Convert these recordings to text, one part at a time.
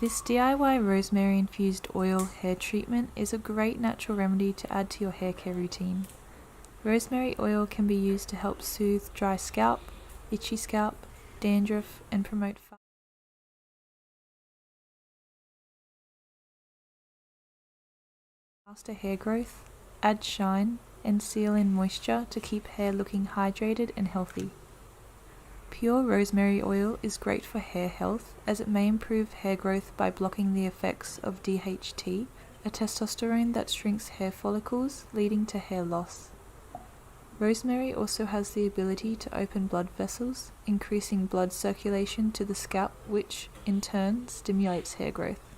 This DIY rosemary infused oil hair treatment is a great natural remedy to add to your hair care routine. Rosemary oil can be used to help soothe dry scalp, itchy scalp, dandruff, and promote faster hair growth, add shine, and seal in moisture to keep hair looking hydrated and healthy. Pure rosemary oil is great for hair health as it may improve hair growth by blocking the effects of DHT, a testosterone that shrinks hair follicles, leading to hair loss. Rosemary also has the ability to open blood vessels, increasing blood circulation to the scalp, which, in turn, stimulates hair growth.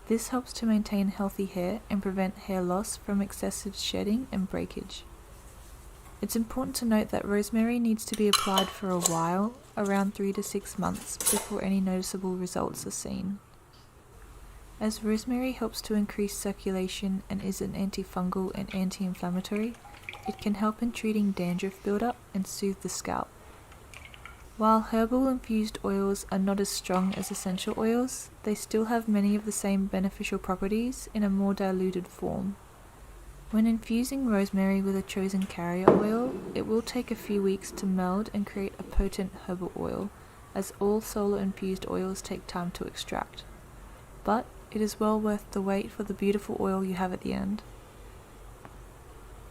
This helps to maintain healthy hair and prevent hair loss from excessive shedding and breakage. It's important to note that rosemary needs to be applied for a while, around 3 to 6 months, before any noticeable results are seen. As rosemary helps to increase circulation and is an antifungal and anti-inflammatory, it can help in treating dandruff buildup and soothe the scalp. While herbal infused oils are not as strong as essential oils, they still have many of the same beneficial properties in a more diluted form. When infusing rosemary with a chosen carrier oil, it will take a few weeks to meld and create a potent herbal oil, as all solar infused oils take time to extract. But it is well worth the wait for the beautiful oil you have at the end.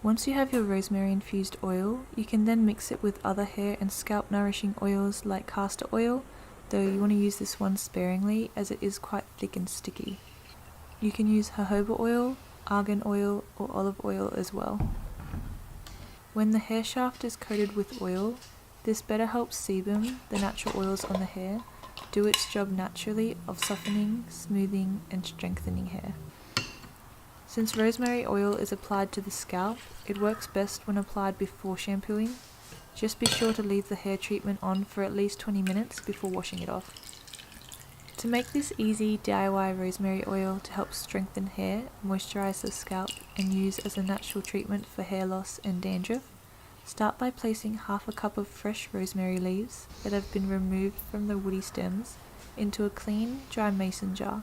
Once you have your rosemary infused oil, you can then mix it with other hair and scalp nourishing oils like castor oil, though you want to use this one sparingly as it is quite thick and sticky. You can use jojoba oil, argan oil, or olive oil as well. When the hair shaft is coated with oil, this better helps sebum, the natural oils on the hair, do its job naturally of softening, smoothing, and strengthening hair. Since rosemary oil is applied to the scalp, it works best when applied before shampooing. Just be sure to leave the hair treatment on for at least 20 minutes before washing it off. To make this easy DIY rosemary oil to help strengthen hair, moisturize the scalp, and use as a natural treatment for hair loss and dandruff, start by placing half a cup of fresh rosemary leaves that have been removed from the woody stems into a clean, dry mason jar.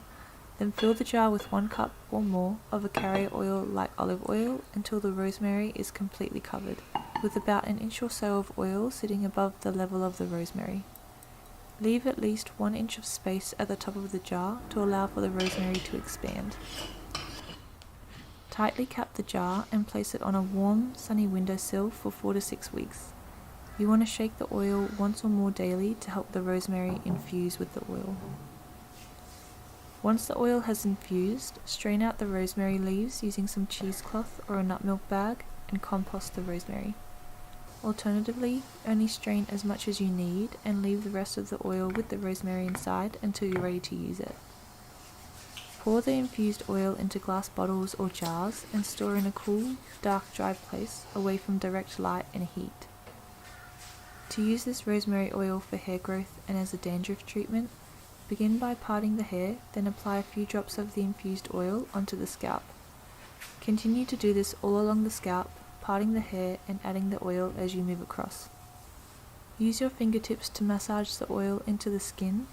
Then fill the jar with 1 cup or more of a carrier oil like olive oil until the rosemary is completely covered, with about an inch or so of oil sitting above the level of the rosemary. Leave at least 1 inch of space at the top of the jar to allow for the rosemary to expand. Tightly cap the jar and place it on a warm, sunny windowsill for 4 to 6 weeks. You want to shake the oil once or more daily to help the rosemary infuse with the oil. Once the oil has infused, strain out the rosemary leaves using some cheesecloth or a nut milk bag and compost the rosemary. Alternatively, only strain as much as you need and leave the rest of the oil with the rosemary inside until you're ready to use it. Pour the infused oil into glass bottles or jars and store in a cool, dark, dry place away from direct light and heat. To use this rosemary oil for hair growth and as a dandruff treatment, begin by parting the hair, then apply a few drops of the infused oil onto the scalp. Continue to do this all along the scalp, parting the hair and adding the oil as you move across. Use your fingertips to massage the oil into the skin,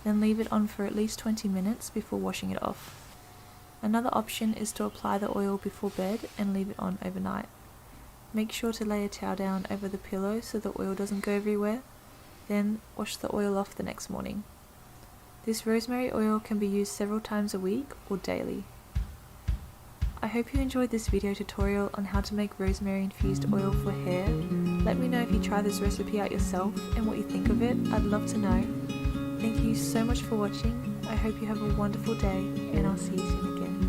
then leave it on for at least 20 minutes before washing it off. Another option is to apply the oil before bed and leave it on overnight. Make sure to lay a towel down over the pillow so the oil doesn't go everywhere, then wash the oil off the next morning. This rosemary oil can be used several times a week or daily. I hope you enjoyed this video tutorial on how to make rosemary infused oil for hair. Let me know if you try this recipe out yourself and what you think of it. I'd love to know. Thank you so much for watching. I hope you have a wonderful day and I'll see you soon again.